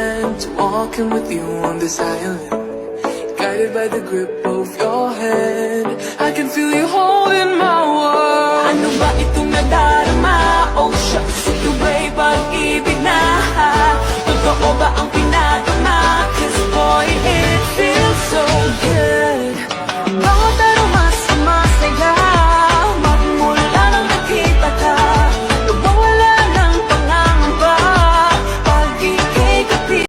meant to walking with you on this island, guided by the grip of your hand. I can feel you holding my world. Ano ba itong nadarama? Oh shucks, ito ba'y pag-ibig na? Totoo ba ang